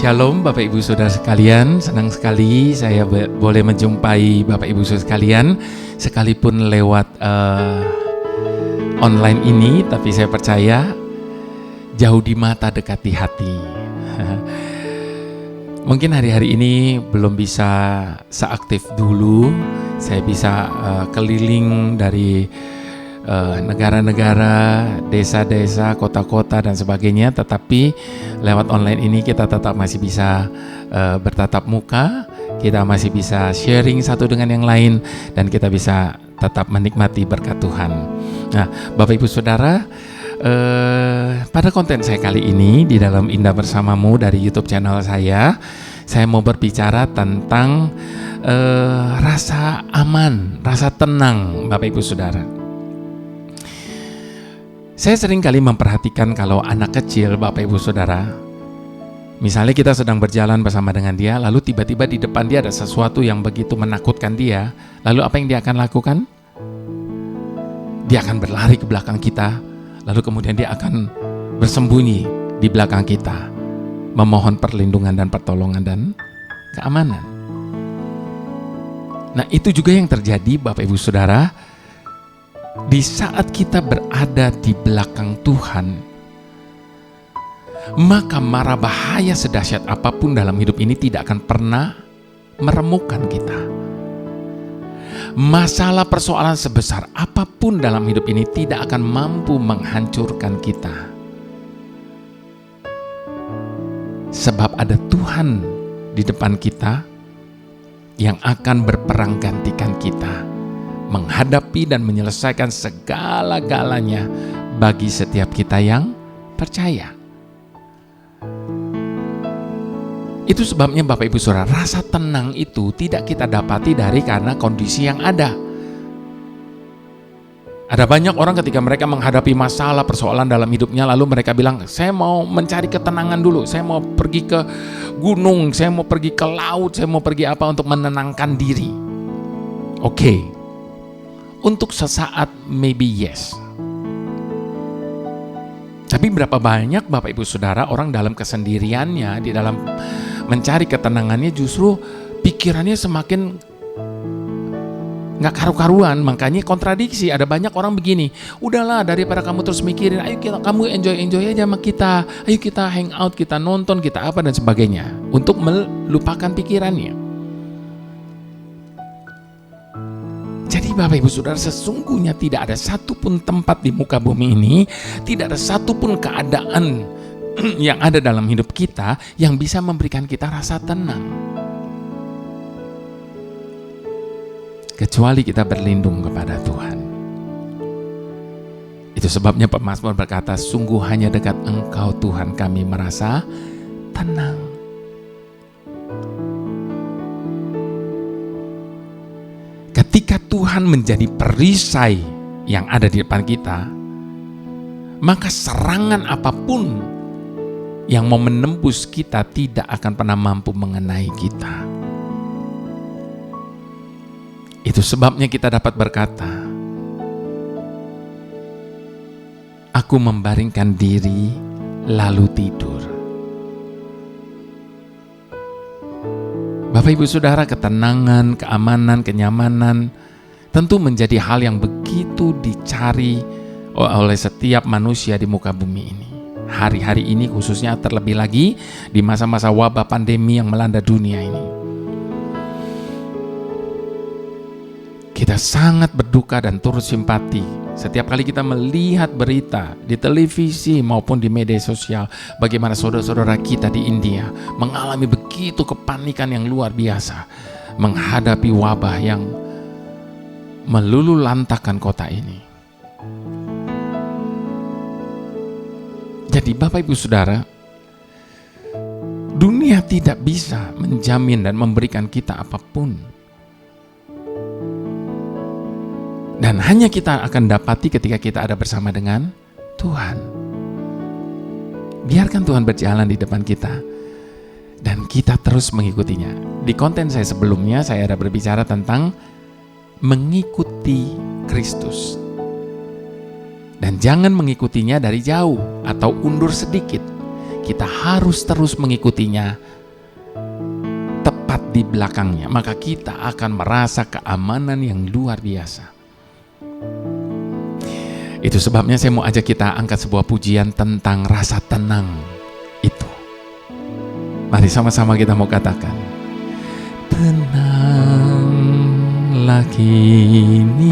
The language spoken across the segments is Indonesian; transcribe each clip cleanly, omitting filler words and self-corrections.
Shalom Bapak Ibu Saudara sekalian, senang sekali saya boleh menjumpai Bapak Ibu Saudara sekalian sekalipun lewat online ini, tapi saya percaya jauh di mata dekat di hati. Mungkin hari-hari ini belum bisa seaktif dulu, saya bisa keliling dari negara-negara, desa-desa, kota-kota dan sebagainya, tetapi lewat online ini kita tetap masih bisa bertatap muka, kita masih bisa sharing satu dengan yang lain, dan kita bisa tetap menikmati berkat Tuhan. Nah, Bapak Ibu Saudara, pada konten saya kali ini di dalam Indah Bersamamu dari YouTube channel saya mau berbicara tentang rasa aman, rasa tenang, Bapak Ibu Saudara. Saya sering kali memperhatikan kalau anak kecil, Bapak Ibu Saudara, misalnya kita sedang berjalan bersama dengan dia, lalu tiba-tiba di depan dia ada sesuatu yang begitu menakutkan dia, lalu apa yang dia akan lakukan? Dia akan berlari ke belakang kita, lalu kemudian dia akan bersembunyi di belakang kita, memohon perlindungan dan pertolongan dan keamanan. Nah, itu juga yang terjadi, Bapak Ibu Saudara, di saat kita berada di belakang Tuhan, maka mara bahaya sedahsyat apapun dalam hidup ini tidak akan pernah meremukkan kita. Masalah persoalan sebesar apapun dalam hidup ini tidak akan mampu menghancurkan kita. Sebab ada Tuhan di depan kita yang akan berperang gantikan kita, menghadapi dan menyelesaikan segala-galanya bagi setiap kita yang percaya. Itu sebabnya Bapak Ibu Saudara, rasa tenang itu tidak kita dapati karena kondisi yang ada. Ada banyak orang ketika mereka menghadapi masalah, persoalan dalam hidupnya, lalu mereka bilang, saya mau mencari ketenangan dulu, saya mau pergi ke gunung, saya mau pergi ke laut, saya mau pergi apa untuk menenangkan diri. Oke. Untuk sesaat maybe yes. Tapi berapa banyak Bapak Ibu Saudara orang dalam kesendiriannya, di dalam mencari ketenangannya justru pikirannya semakin gak karu-karuan, makanya kontradiksi. Ada banyak orang begini, udahlah daripada kamu terus mikirin, ayo kamu enjoy aja sama kita, ayo kita hang out, kita nonton, kita apa dan sebagainya, untuk melupakan pikirannya. Jadi Bapak Ibu Saudara, sesungguhnya tidak ada satupun tempat di muka bumi ini, tidak ada satupun keadaan yang ada dalam hidup kita yang bisa memberikan kita rasa tenang, kecuali kita berlindung kepada Tuhan. Itu sebabnya pemazmur berkata, sungguh hanya dekat Engkau Tuhan kami merasa tenang. Ketika Tuhan menjadi perisai yang ada di depan kita, maka serangan apapun yang mau menembus kita tidak akan pernah mampu mengenai kita. Itu sebabnya kita dapat berkata, aku membaringkan diri lalu tidur. Bapak Ibu Saudara, ketenangan, keamanan, kenyamanan tentu menjadi hal yang begitu dicari oleh setiap manusia di muka bumi ini. Hari-hari ini khususnya, terlebih lagi di masa-masa wabah pandemi yang melanda dunia ini. Kita sangat berduka dan turut simpati setiap kali kita melihat berita di televisi maupun di media sosial bagaimana saudara-saudara kita di India mengalami begitu kepanikan yang luar biasa menghadapi wabah yang meluluhlantakkan kota ini. Jadi Bapak Ibu Saudara, dunia tidak bisa menjamin dan memberikan kita apapun. Dan hanya kita akan dapati ketika kita ada bersama dengan Tuhan. Biarkan Tuhan berjalan di depan kita dan kita terus mengikutinya. Di konten saya sebelumnya saya ada berbicara tentang mengikuti Kristus. Dan jangan mengikutinya dari jauh atau undur sedikit. kita harus terus mengikutinya, tepat di belakangnya, maka kita akan merasa keamanan yang luar biasa. Itu sebabnya saya mau ajak kita angkat sebuah pujian tentang rasa tenang itu. Mari sama-sama kita mau katakan, tenanglah kini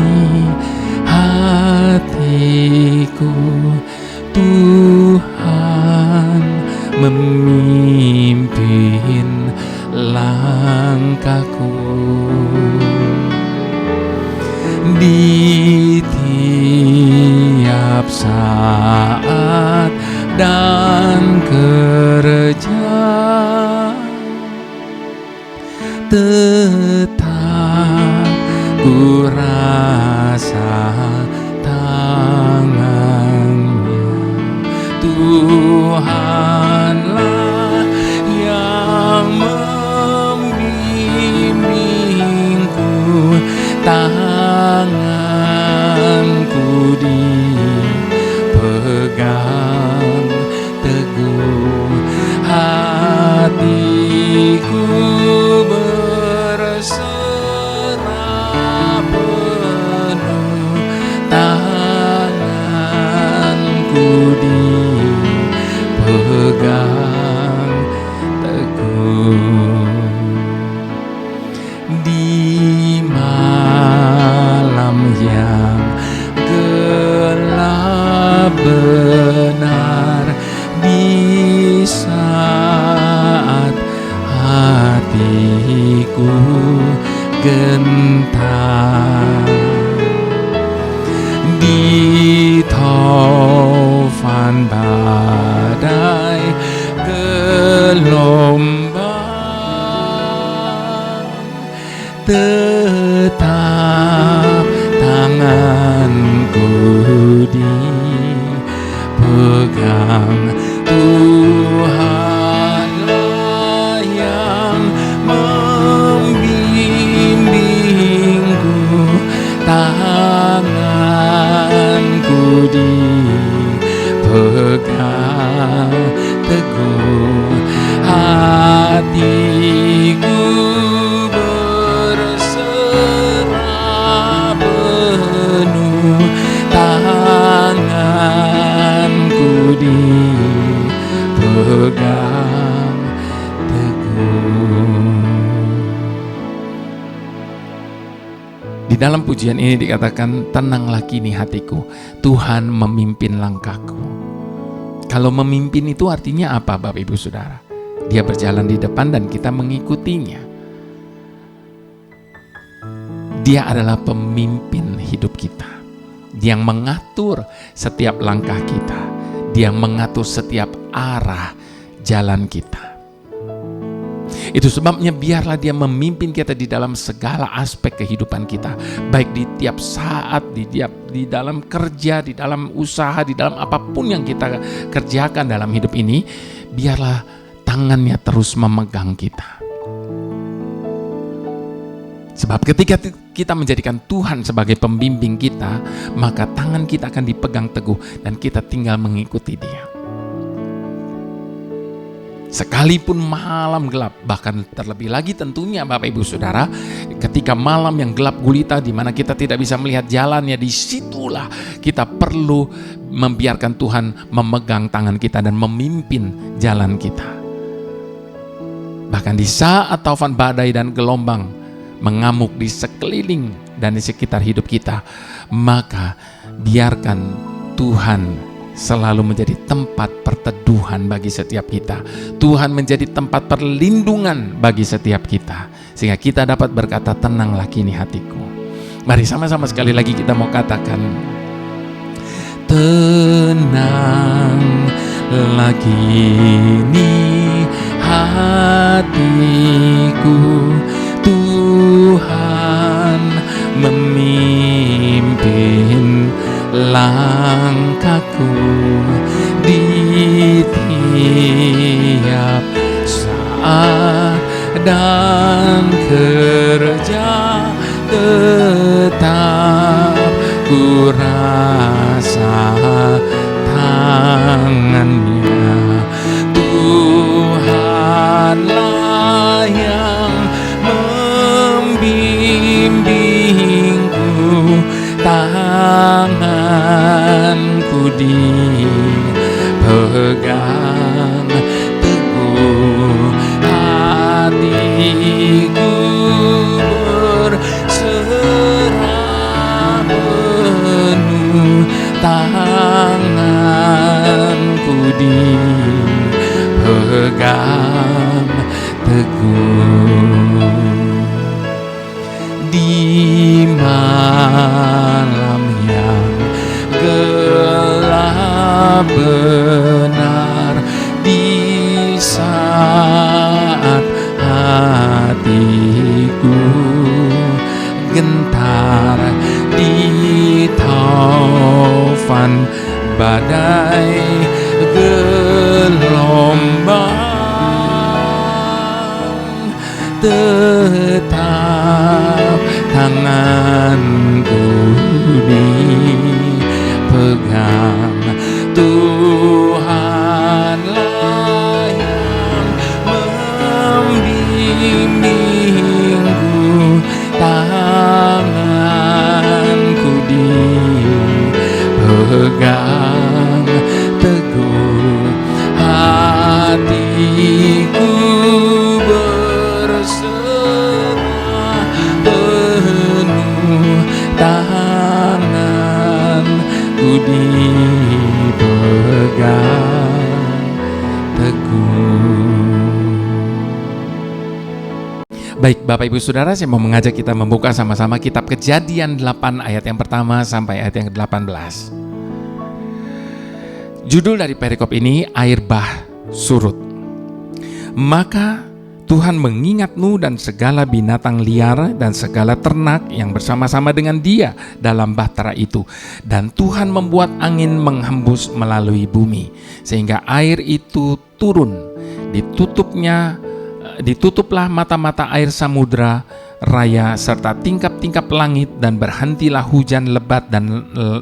hatiku, Tuhan memimpin langkahku. Di tiap saat dan kerja tetap ku rasa tangannya. Tuhanlah yang membimbingku, tanganku dipegang teguh, hatiku berserah penuh, tanganku dipegang teguh. Di malam yang gelap benar, di saat hatiku gentar, di taufan badai gelombang, tetap tanganku dipegang. Tuhanlah yang membimbingku, tanganku dipegang teguh, hatiku berserah penuh, tanganku dipegang teguh. Di dalam pujian ini dikatakan, tenanglah kini hatiku, Tuhan memimpin langkahku. Kalau memimpin itu artinya apa, Bapak Ibu Saudara? Dia berjalan di depan dan kita mengikutinya. Dia adalah pemimpin hidup kita. Dia yang mengatur setiap langkah kita. Dia yang mengatur setiap arah jalan kita. Itu sebabnya biarlah dia memimpin kita di dalam segala aspek kehidupan kita. Baik di tiap saat, di dalam kerja, di dalam usaha, di dalam apapun yang kita kerjakan dalam hidup ini. Biarlah tangannya terus memegang kita. Sebab ketika kita menjadikan Tuhan sebagai pembimbing kita, maka tangan kita akan dipegang teguh dan kita tinggal mengikuti Dia. Sekalipun malam gelap, bahkan terlebih lagi tentunya Bapak Ibu Saudara, ketika malam yang gelap gulita di mana kita tidak bisa melihat jalannya, disitulah kita perlu membiarkan Tuhan memegang tangan kita dan memimpin jalan kita. Bahkan di saat taufan badai dan gelombang mengamuk di sekeliling dan di sekitar hidup kita, maka biarkan Tuhan selalu menjadi tempat perteduhan bagi setiap kita. Tuhan menjadi tempat perlindungan bagi setiap kita, sehingga kita dapat berkata, tenanglah kini hatiku. Mari sama-sama sekali lagi kita mau katakan, tenanglah kini hatiku, Tuhan memimpin langkahku di tiap saat dan kerja, tetap ku rasa tangannya. dipegang teguh, hatiku berserah penuh, tanganku dipegang teguh. Di malam yang gelap benar, di saat hatiku gentar, di taufan badai gelombang, tetap tanganku dipegang. Tuhanlah yang membimbingku, tanganku dipegang teguh, hatiku berserah penuh, tanganku dipegang teguh. Baik Bapak Ibu Saudara, saya mau mengajak kita membuka sama-sama kitab Kejadian 8 ayat yang pertama sampai ayat yang ke-18. Judul dari perikop ini, air bah surut. Maka Tuhan mengingat Nuh dan segala binatang liar dan segala ternak yang bersama-sama dengan dia dalam bahtera itu. Dan Tuhan membuat angin menghembus melalui bumi, sehingga air itu turun. Ditutuplah mata-mata air samudra raya serta tingkap-tingkap langit, dan berhentilah hujan lebat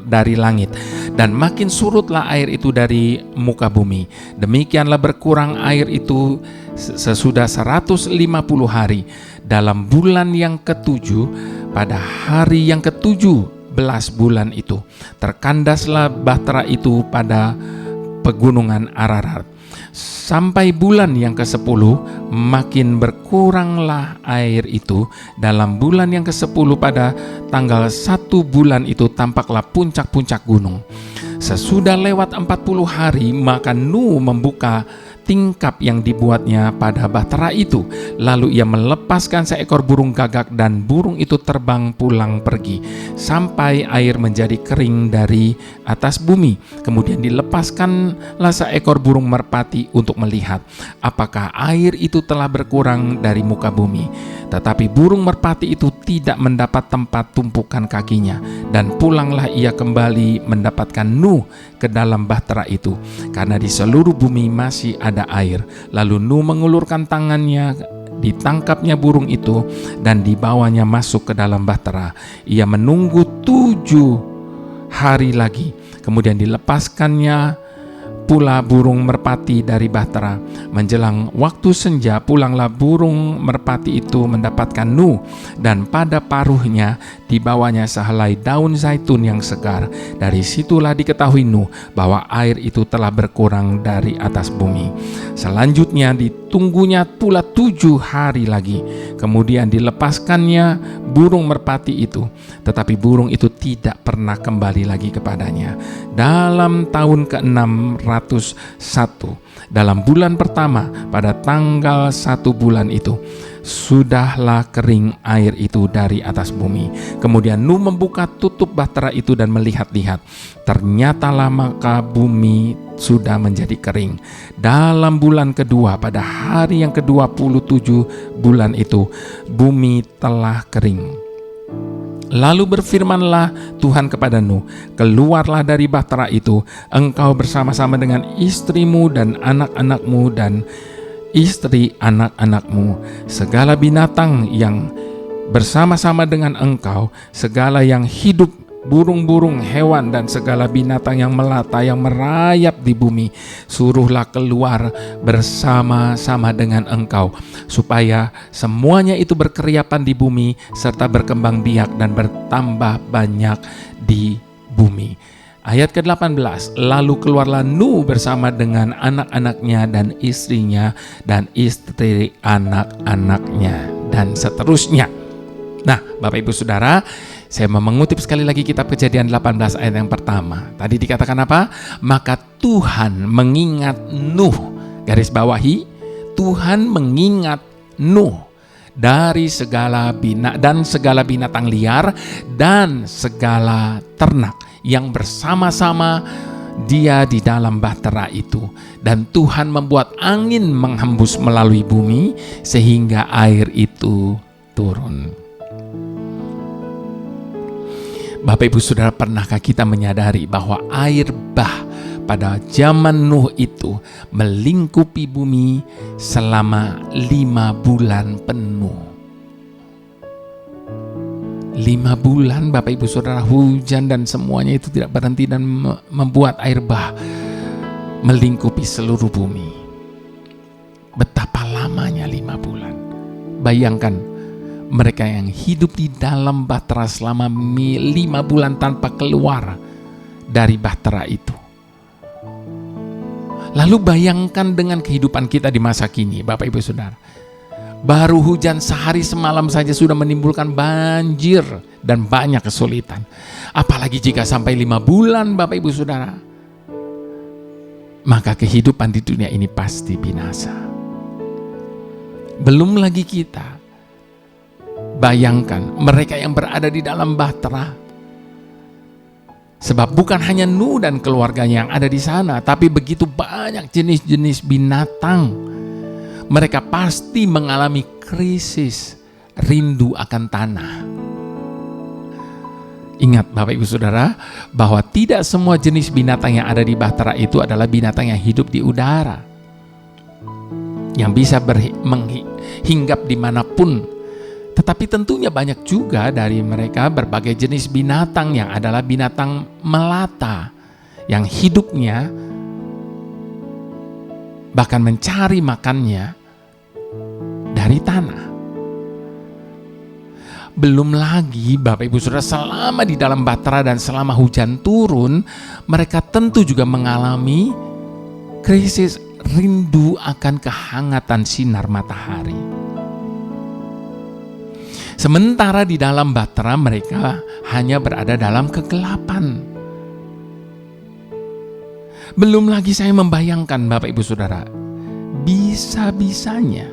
dari langit, dan makin surutlah air itu dari muka bumi. Demikianlah berkurang air itu sesudah 150 hari. Dalam bulan yang ketujuh, pada hari yang ke-17 bulan itu, terkandaslah bahtera itu pada pegunungan Ararat. Sampai bulan yang ke-10 makin berkuranglah air itu. Dalam bulan yang ke-10 pada tanggal 1 bulan itu tampaklah puncak-puncak gunung. Sesudah lewat 40 hari maka Nuh membuka tingkap yang dibuatnya pada bahtera itu. Lalu ia melepaskan seekor burung gagak, dan burung itu terbang pulang pergi sampai air menjadi kering dari atas bumi. Kemudian dilepaskanlah seekor burung merpati untuk melihat apakah air itu telah berkurang dari muka bumi. Tetapi burung merpati itu tidak mendapat tempat tumpukan kakinya, dan pulanglah ia kembali mendapatkan Nuh ke dalam bahtera itu, karena di seluruh bumi masih ada air. Lalu Nuh mengulurkan tangannya, ditangkapnya burung itu dan dibawanya masuk ke dalam bahtera. Ia menunggu 7 hari lagi, kemudian dilepaskannya pula burung merpati dari bahtera. Menjelang waktu senja pulanglah burung merpati itu mendapatkan Nuh, dan pada paruhnya dibawanya sehelai daun zaitun yang segar. Dari situlah diketahui Nuh bahwa air itu telah berkurang dari atas bumi. Selanjutnya ditunggunya pula 7 hari lagi, kemudian dilepaskannya burung merpati itu, tetapi burung itu tidak pernah kembali lagi kepadanya. Dalam tahun ke-601, dalam bulan pertama pada tanggal 1 bulan itu, sudahlah kering air itu dari atas bumi. Kemudian Nuh membuka tutup bahtera itu dan melihat-lihat, ternyatalah maka bumi sudah menjadi kering. Dalam bulan kedua pada hari yang ke-27 bulan itu, bumi telah kering. Lalu berfirmanlah Tuhan kepada Nuh, keluarlah dari bahtera itu, engkau bersama-sama dengan istrimu dan anak-anakmu dan istri anak-anakmu, segala binatang yang bersama-sama dengan engkau, segala yang hidup, burung-burung, hewan, dan segala binatang yang melata yang merayap di bumi, suruhlah keluar bersama-sama dengan engkau, supaya semuanya itu berkeriapan di bumi serta berkembang biak dan bertambah banyak di bumi. Ayat ke-18, lalu keluarlah Nuh bersama dengan anak-anaknya dan istrinya dan istri anak-anaknya dan seterusnya. Nah, Bapak Ibu Saudara, saya mau mengutip sekali lagi kitab Kejadian 18 ayat yang pertama. Tadi dikatakan apa? Maka Tuhan mengingat Nuh, garis bawahi, Tuhan mengingat Nuh dari segala binatang liar dan segala ternak yang bersama-sama dia di dalam bahtera itu, dan Tuhan membuat angin menghembus melalui bumi sehingga air itu turun. Bapak Ibu Saudara, pernahkah kita menyadari bahwa air bah pada zaman Nuh itu melingkupi bumi selama 5 bulan penuh? 5 bulan Bapak Ibu Saudara, hujan dan semuanya itu tidak berhenti dan membuat air bah melingkupi seluruh bumi. Betapa lamanya 5 bulan. Bayangkan mereka yang hidup di dalam bahtera selama 5 bulan tanpa keluar dari bahtera itu. Lalu bayangkan dengan kehidupan kita di masa kini, Bapak Ibu Saudara. Baru hujan sehari semalam saja sudah menimbulkan banjir dan banyak kesulitan. Apalagi jika sampai 5 bulan, Bapak Ibu Saudara. Maka kehidupan di dunia ini pasti binasa. Belum lagi kita. Bayangkan mereka yang berada di dalam bahtera. Sebab bukan hanya Nuh dan keluarganya yang ada di sana, tapi begitu banyak jenis-jenis binatang. Mereka pasti mengalami krisis, rindu akan tanah. Ingat Bapak Ibu Saudara, bahwa tidak semua jenis binatang yang ada di bahtera itu adalah binatang yang hidup di udara, yang bisa hinggap dimanapun. Tetapi tentunya banyak juga dari mereka berbagai jenis binatang yang adalah binatang melata, yang hidupnya bahkan mencari makannya dari tanah. Belum lagi Bapak Ibu Saudara, selama di dalam bahtera dan selama hujan turun, mereka tentu juga mengalami krisis rindu akan kehangatan sinar matahari. Sementara di dalam bahtera mereka hanya berada dalam kegelapan. Belum lagi saya membayangkan Bapak Ibu Saudara, bisa-bisanya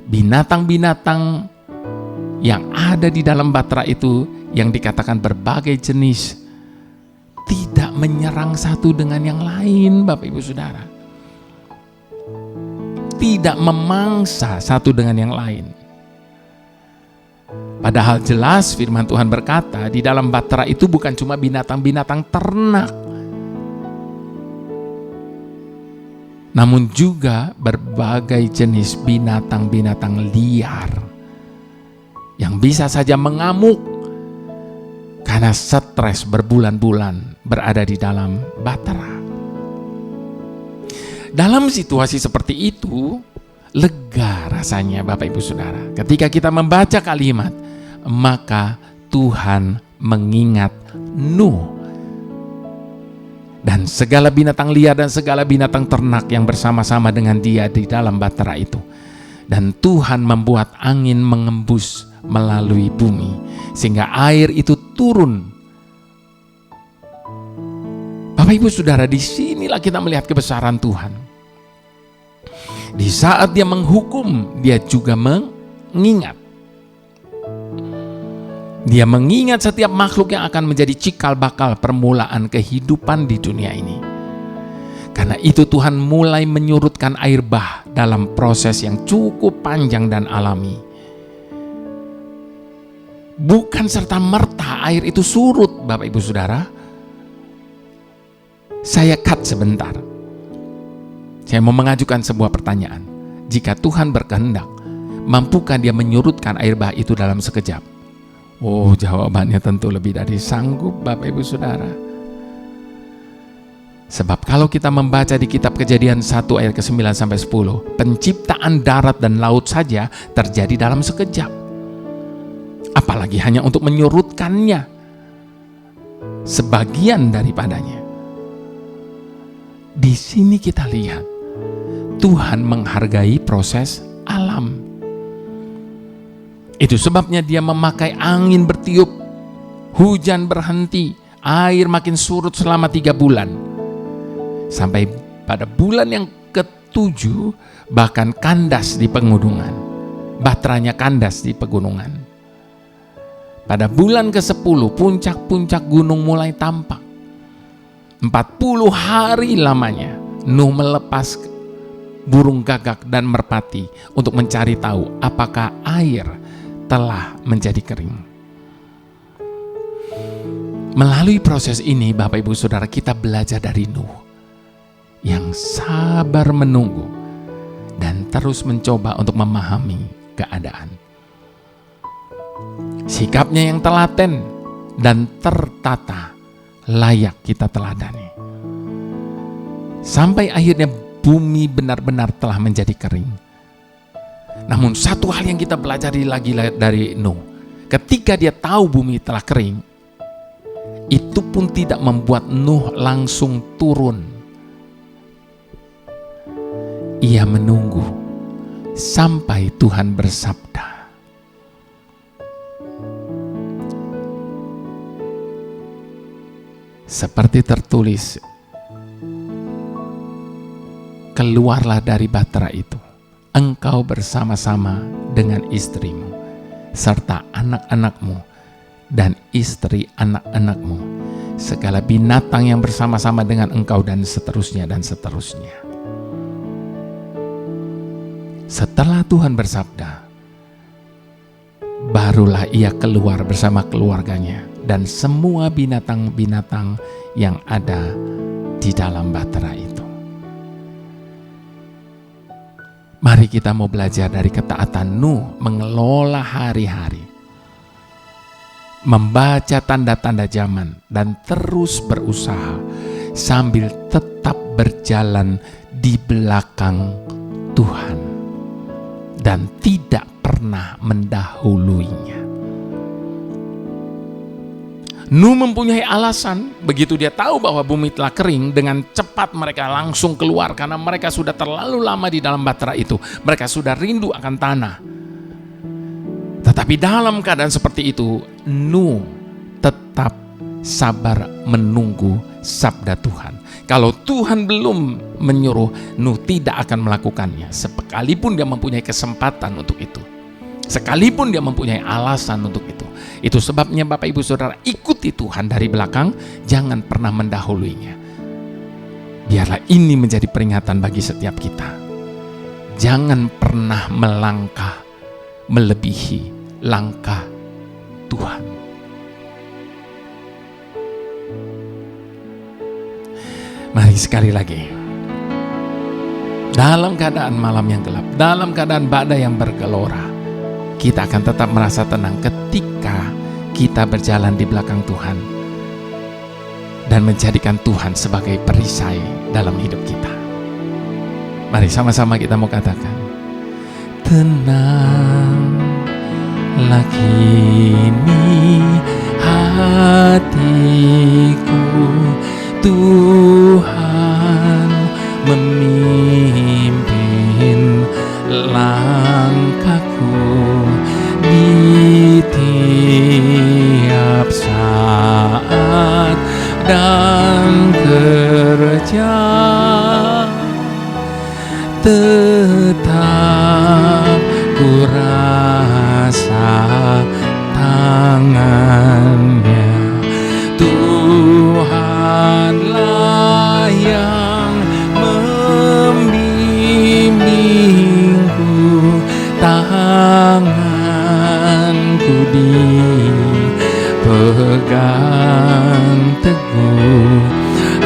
binatang-binatang yang ada di dalam bahtera itu yang dikatakan berbagai jenis tidak menyerang satu dengan yang lain, Bapak Ibu Saudara. Tidak memangsa satu dengan yang lain. Padahal jelas firman Tuhan berkata di dalam bahtera itu bukan cuma binatang-binatang ternak, namun juga berbagai jenis binatang-binatang liar yang bisa saja mengamuk karena stres berbulan-bulan berada di dalam bahtera. Dalam situasi seperti itu, lega rasanya Bapak Ibu Saudara ketika kita membaca kalimat, maka Tuhan mengingat Nuh dan segala binatang liar dan segala binatang ternak yang bersama-sama dengan dia di dalam bahtera itu. Dan Tuhan membuat angin mengembus melalui bumi sehingga air itu turun. Bapak Ibu Saudara, disinilah kita melihat kebesaran Tuhan. Di saat dia menghukum, dia juga mengingat. Dia mengingat setiap makhluk yang akan menjadi cikal bakal permulaan kehidupan di dunia ini. Karena itu Tuhan mulai menyurutkan air bah dalam proses yang cukup panjang dan alami. Bukan serta-merta air itu surut, Bapak Ibu Saudara. Saya cut sebentar. Saya mau mengajukan sebuah pertanyaan. Jika Tuhan berkehendak, mampukah dia menyurutkan air bah itu dalam sekejap? Oh, jawabannya tentu lebih dari sanggup, Bapak Ibu Saudara. Sebab kalau kita membaca di kitab Kejadian 1 ayat ke-9 sampai 10, penciptaan darat dan laut saja terjadi dalam sekejap. Apalagi hanya untuk menyurutkannya. sebagian daripadanya. Di sini kita lihat Tuhan menghargai proses alam. Itu sebabnya Dia memakai angin bertiup, hujan berhenti, air makin surut selama 3 bulan. Sampai pada bulan yang ke-7 bahkan kandas di pegunungan. Baterainya kandas di pegunungan. Pada bulan ke-10 puncak-puncak gunung mulai tampak. 40 hari lamanya Nuh melepas burung gagak dan merpati untuk mencari tahu apakah air telah menjadi kering. Melalui proses ini, Bapak Ibu Saudara, kita belajar dari Nuh yang sabar menunggu dan terus mencoba untuk memahami keadaan. Sikapnya yang telaten dan tertata layak kita teladani. Sampai akhirnya bumi benar-benar telah menjadi kering. Namun satu hal yang kita pelajari lagi dari Nuh, ketika dia tahu bumi telah kering, itu pun tidak membuat Nuh langsung turun. Ia menunggu sampai Tuhan bersabda. Seperti tertulis, keluarlah dari batra itu, engkau bersama-sama dengan istrimu, serta anak-anakmu dan istri anak-anakmu, segala binatang yang bersama-sama dengan engkau, dan seterusnya dan seterusnya. Setelah Tuhan bersabda, barulah ia keluar bersama keluarganya dan semua binatang-binatang yang ada di dalam batra itu. Mari kita mau belajar dari ketaatan Nuh mengelola hari-hari, membaca tanda-tanda zaman, dan terus berusaha sambil tetap berjalan di belakang Tuhan dan tidak pernah mendahuluinya. Nuh mempunyai alasan. Begitu dia tahu bahwa bumi telah kering, dengan cepat mereka langsung keluar karena mereka sudah terlalu lama di dalam batra itu. Mereka sudah rindu akan tanah. Tetapi dalam keadaan seperti itu, Nuh tetap sabar menunggu sabda Tuhan. Kalau Tuhan belum menyuruh, Nuh tidak akan melakukannya, sekalipun dia mempunyai kesempatan untuk itu, sekalipun dia mempunyai alasan untuk itu. Itu sebabnya Bapak Ibu Saudara, ikuti Tuhan dari belakang, jangan pernah mendahuluinya. Biarlah ini menjadi peringatan bagi setiap kita. Jangan pernah melangkah melebihi langkah Tuhan. Mari sekali lagi. Dalam keadaan malam yang gelap, dalam keadaan badai yang bergelora, kita akan tetap merasa tenang ketika kita berjalan di belakang Tuhan dan menjadikan Tuhan sebagai perisai dalam hidup kita. Mari sama-sama kita mau katakan, tenanglah kini hatiku, Tuhan memimpin langkahku di tiap saat dan kerja, tetap ku rasa tangannya. Tuhanlah yang membimbingku, tanganku dipegang teguh,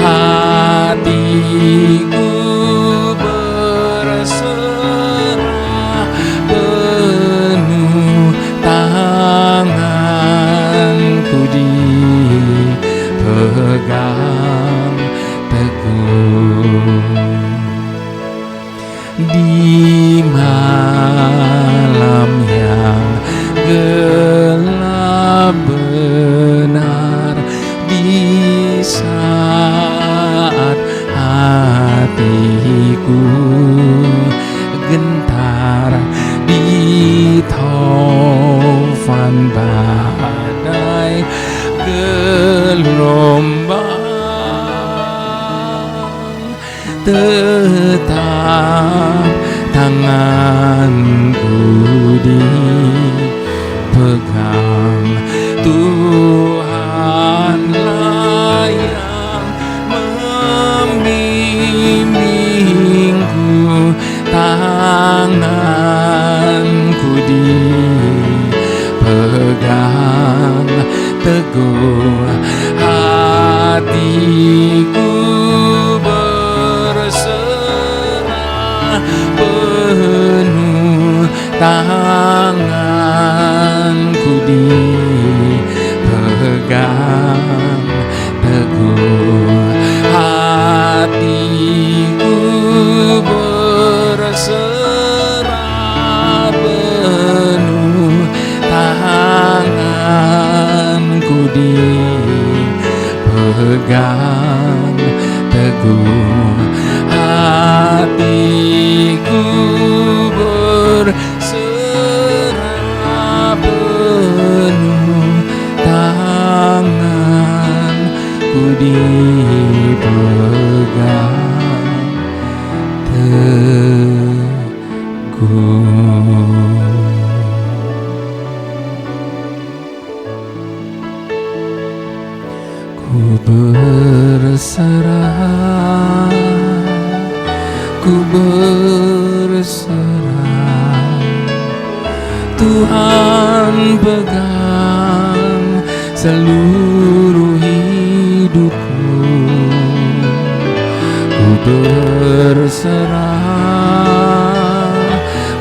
hatiku berserah penuh, tanganku dipegang teguh. Di malam yang gelap benar, di hatiku gentar di taufan badai gelombang, tetap tanganku dipegang. Tuhanlah yang membimbingku, tanganku dipegang teguh, hatiku berserah penuh, tanganku dipegang teguh, hatiku berserah penuh, tanganku dipegang teguh, hatiku berserah penuh, tanganku dipegang teguh. Ku berserah, ku berserah, Tuhan pegang seluruh hidupku. Ku berserah,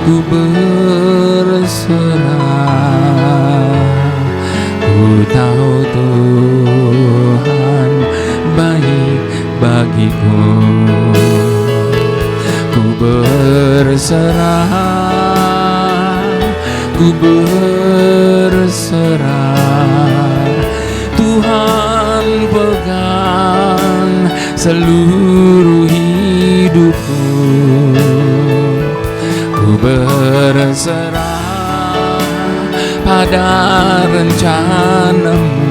ku berserah, ku tahu Tuhan baik bagiku. Ku berserah, ku berserah, Tuhan pegang seluruh hidupku. Ku berserah pada rencanamu.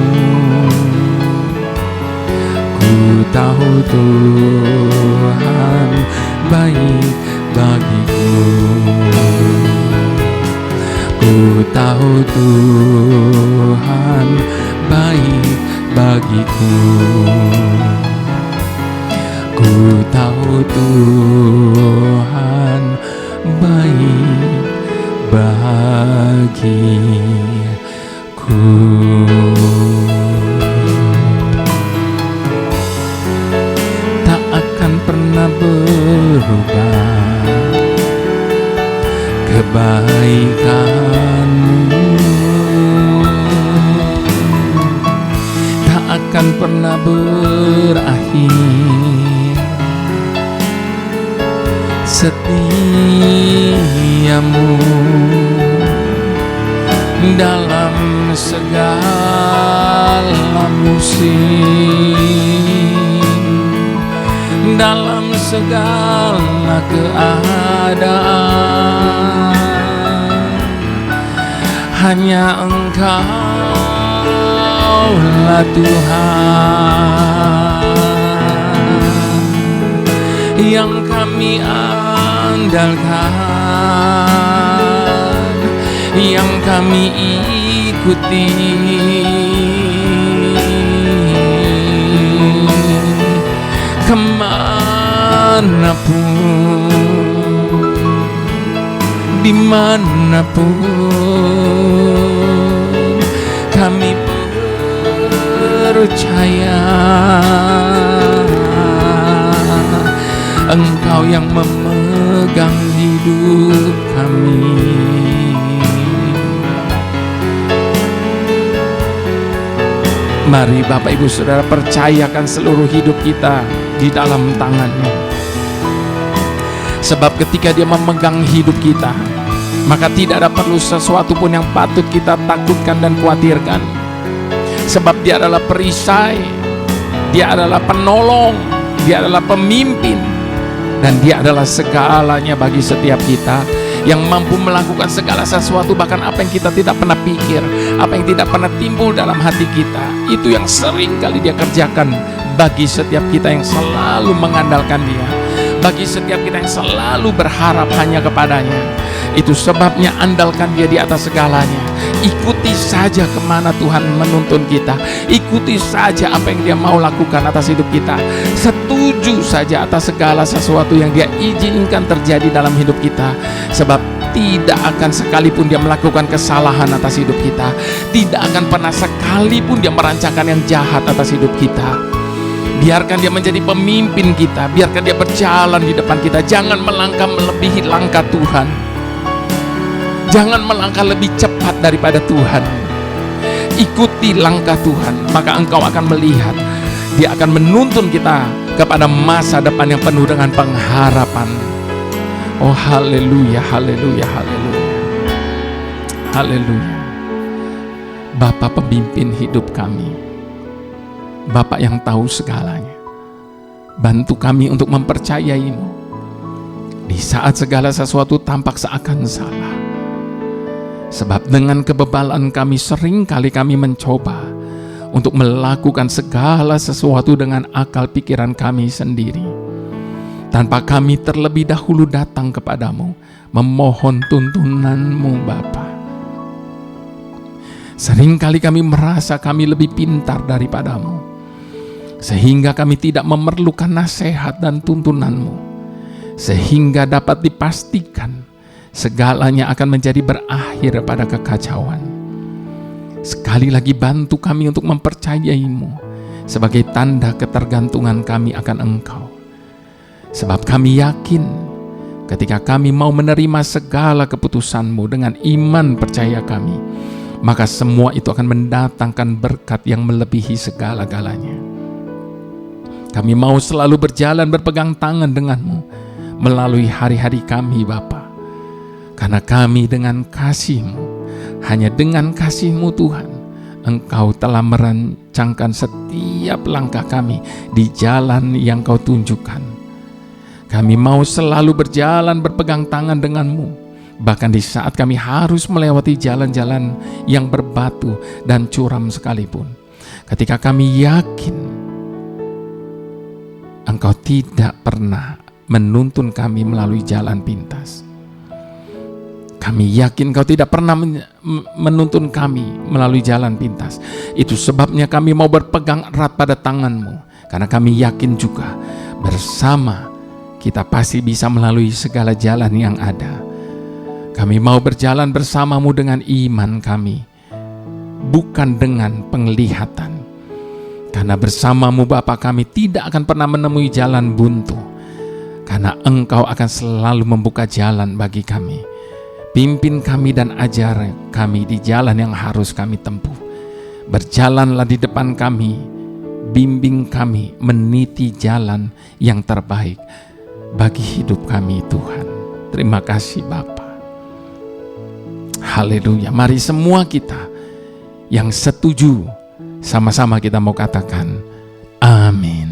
Ku tahu Tuhan baik bagiku. Ku tahu Tuhan baik bagiku. Ku tahu Tuhan baik bagiku. Tak akan pernah berubah kebaikanmu, tak akan pernah berakhir setiamu dalam segala musim, dalam segala keadaan. Hanya Engkaulah Tuhan yang kami andalkan, yang kami ikuti. Kemanapun, dimanapun kami percaya Engkau yang memegang hidup kami. Mari Bapak Ibu Saudara percayakan seluruh hidup kita di dalam tangan-Nya. Sebab ketika Dia memegang hidup kita, maka tidak ada perlu sesuatu pun yang patut kita takutkan dan khawatirkan. Sebab Dia adalah perisai, Dia adalah penolong, Dia adalah pemimpin, Dan Dia adalah segalanya bagi setiap kita, yang mampu melakukan segala sesuatu, bahkan apa yang kita tidak pernah pikir, apa yang tidak pernah timbul dalam hati kita, itu yang sering kali Dia kerjakan bagi setiap kita yang selalu mengandalkan Dia, bagi setiap kita yang selalu berharap hanya kepadanya. Itu sebabnya andalkan Dia di atas segalanya. Ikuti saja kemana Tuhan menuntun kita, ikuti saja apa yang Dia mau lakukan atas hidup kita, setuju saja atas segala sesuatu yang Dia izinkan terjadi dalam hidup kita. Sebab tidak akan sekalipun Dia melakukan kesalahan atas hidup kita, tidak akan pernah sekalipun Dia merancangkan yang jahat atas hidup kita. Biarkan Dia menjadi pemimpin kita, biarkan Dia berjalan di depan kita. Jangan melangkah melebihi langkah Tuhan, jangan melangkah lebih cepat daripada Tuhan. Ikuti langkah Tuhan, maka engkau akan melihat Dia akan menuntun kita kepada masa depan yang penuh dengan pengharapan. Oh haleluya, haleluya, haleluya, haleluya. Bapa pemimpin hidup kami, Bapa yang tahu segalanya, bantu kami untuk mempercayai-Mu di saat segala sesuatu tampak seakan salah. Sebab dengan kebebalan kami seringkali kami mencoba untuk melakukan segala sesuatu dengan akal pikiran kami sendiri, tanpa kami terlebih dahulu datang kepadamu memohon tuntunan-Mu Bapa. Seringkali kami merasa kami lebih pintar daripadamu, sehingga kami tidak memerlukan nasihat dan tuntunan-Mu, sehingga dapat dipastikan segalanya akan menjadi berakhir pada kekacauan. Sekali lagi bantu kami untuk mempercayai-Mu sebagai tanda ketergantungan kami akan Engkau. Sebab kami yakin ketika kami mau menerima segala keputusan-Mu dengan iman percaya kami, maka semua itu akan mendatangkan berkat yang melebihi segala-galanya. Kami mau selalu berjalan berpegang tangan dengan-Mu melalui hari-hari kami Bapa. Karena kami dengan kasih-Mu, hanya dengan kasih-Mu Tuhan, Engkau telah merancangkan setiap langkah kami di jalan yang Kau tunjukkan. Kami mau selalu berjalan berpegang tangan dengan-Mu, bahkan di saat kami harus melewati jalan-jalan yang berbatu dan curam sekalipun. Ketika kami yakin Engkau tidak pernah menuntun kami melalui jalan pintas. Kami yakin Kau tidak pernah menuntun kami melalui jalan pintas. Itu sebabnya kami mau berpegang erat pada tangan-Mu, karena kami yakin juga bersama kita pasti bisa melalui segala jalan yang ada. Kami mau berjalan bersama-Mu dengan iman kami, bukan dengan penglihatan. Karena bersama-Mu Bapa kami tidak akan pernah menemui jalan buntu, karena Engkau akan selalu membuka jalan bagi kami. Pimpin kami dan ajar kami di jalan yang harus kami tempuh. Berjalanlah di depan kami, bimbing kami meniti jalan yang terbaik bagi hidup kami Tuhan. Terima kasih Bapa. Haleluya. Mari semua kita yang setuju, sama-sama kita mau katakan amin.